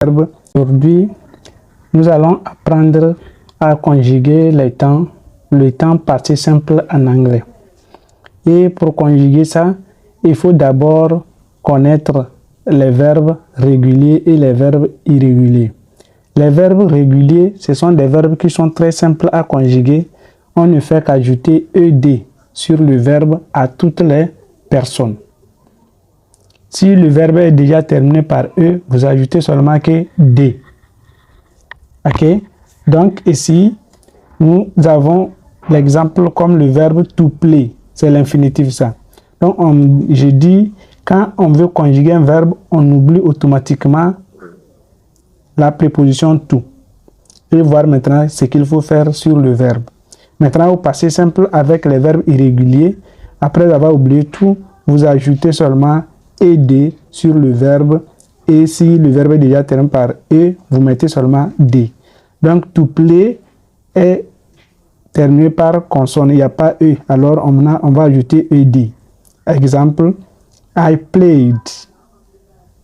verbe. Aujourd'hui, nous allons apprendre à conjuguer le temps passé simple en anglais. Et pour conjuguer ça, il faut d'abord connaître les verbes réguliers et les verbes irréguliers. Les verbes réguliers, ce sont des verbes qui sont très simples à conjuguer. On ne fait qu'ajouter ED sur le verbe à toutes les personnes. Si le verbe est déjà terminé par E, vous ajoutez seulement que D. Ok? Donc ici, nous avons l'exemple comme le verbe to play. C'est l'infinitif ça. Donc je dis, quand on veut conjuguer un verbe, on oublie automatiquement la préposition to. Et voir maintenant ce qu'il faut faire sur le verbe. Maintenant, au passé simple avec les verbes irréguliers, après avoir oublié tout, vous ajoutez seulement ed sur le verbe. Et si le verbe est déjà terminé par e, vous mettez seulement d. Donc, to play est terminé par consonne, il n'y a pas e. Alors, on va ajouter ed. Exemple, I played.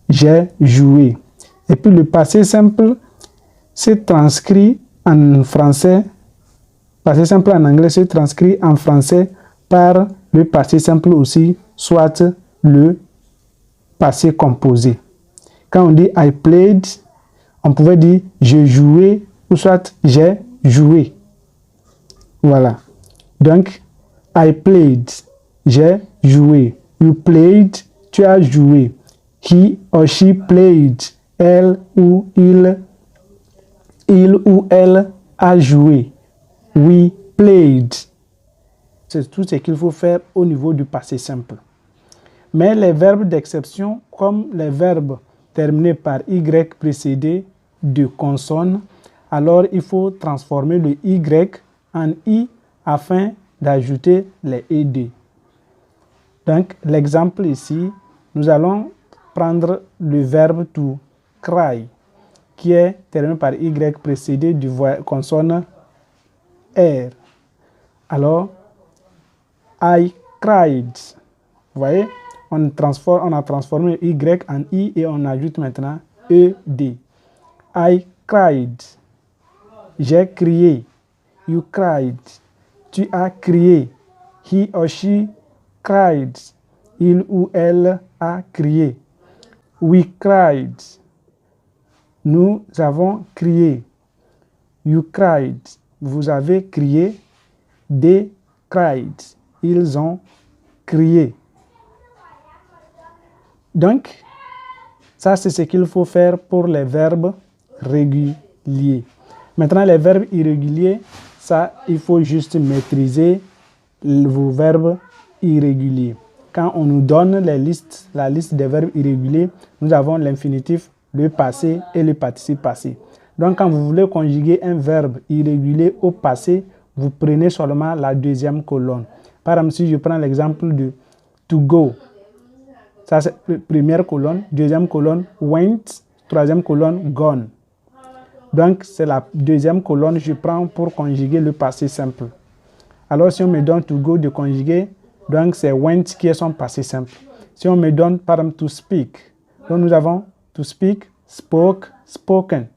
J'ai joué. Et puis, le passé simple se transcrit en français. Passé simple en anglais se transcrit en français par le passé simple aussi, soit le passé composé. Quand on dit I played, on pouvait dire je jouais ou soit j'ai joué. Voilà. Donc, I played, j'ai joué. You played, tu as joué. He or she played, elle ou il ou elle a joué. We played. C'est tout ce qu'il faut faire au niveau du passé simple. Mais les verbes d'exception, comme les verbes terminés par Y précédés de consonne, alors il faut transformer le Y en I afin d'ajouter les ED. Donc, l'exemple ici, nous allons prendre le verbe to cry, qui est terminé par Y précédé du consonne R. Alors, I cried. Vous voyez, on a transformé Y en I et on ajoute maintenant ED. I cried. J'ai crié. You cried. Tu as crié. He or she cried. Il ou elle a crié. We cried. Nous avons crié. You cried. Vous avez crié. They cried. Ils ont crié. Donc, ça c'est ce qu'il faut faire pour les verbes réguliers. Maintenant, les verbes irréguliers, ça, il faut juste maîtriser vos verbes irréguliers. Quand on nous donne la liste des verbes irréguliers, nous avons l'infinitif, le passé et le participe passé. Donc, quand vous voulez conjuguer un verbe irrégulier au passé, vous prenez seulement la deuxième colonne. Par exemple, si je prends l'exemple de to go, ça c'est la première colonne, deuxième colonne went, troisième colonne gone. Donc, c'est la deuxième colonne que je prends pour conjuguer le passé simple. Alors, si on me donne to go de conjuguer, donc c'est went qui est son passé simple. Si on me donne par exemple to speak, donc nous avons to speak, spoke, spoken.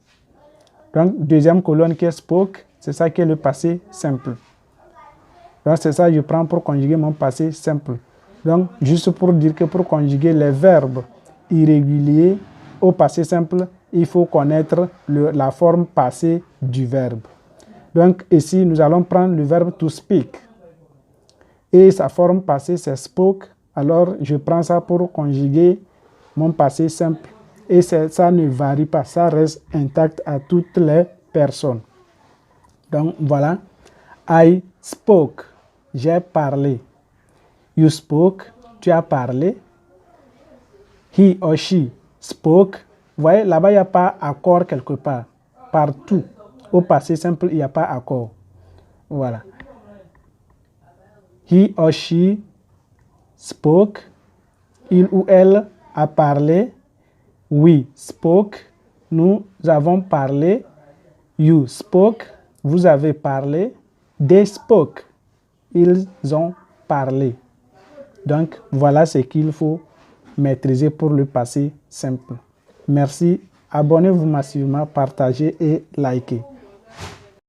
Donc, deuxième colonne qui est spoke, c'est ça qui est le passé simple. Donc, c'est ça que je prends pour conjuguer mon passé simple. Donc, juste pour dire que pour conjuguer les verbes irréguliers au passé simple, il faut connaître la forme passée du verbe. Donc, ici, nous allons prendre le verbe to speak. Et sa forme passée, c'est spoke. Alors, je prends ça pour conjuguer mon passé simple. Et ça ne varie pas, ça reste intact à toutes les personnes. Donc, voilà. I spoke. J'ai parlé. You spoke. Tu as parlé. He or she spoke. Vous voyez, là-bas, il n'y a pas accord quelque part. Partout. Au passé simple, il n'y a pas accord. Voilà. He or she spoke. Il ou elle a parlé. We spoke. Nous avons parlé. You spoke. Vous avez parlé. They spoke. Ils ont parlé. Donc, voilà ce qu'il faut maîtriser pour le passé simple. Merci Abonnez-vous massivement, partagez et likez.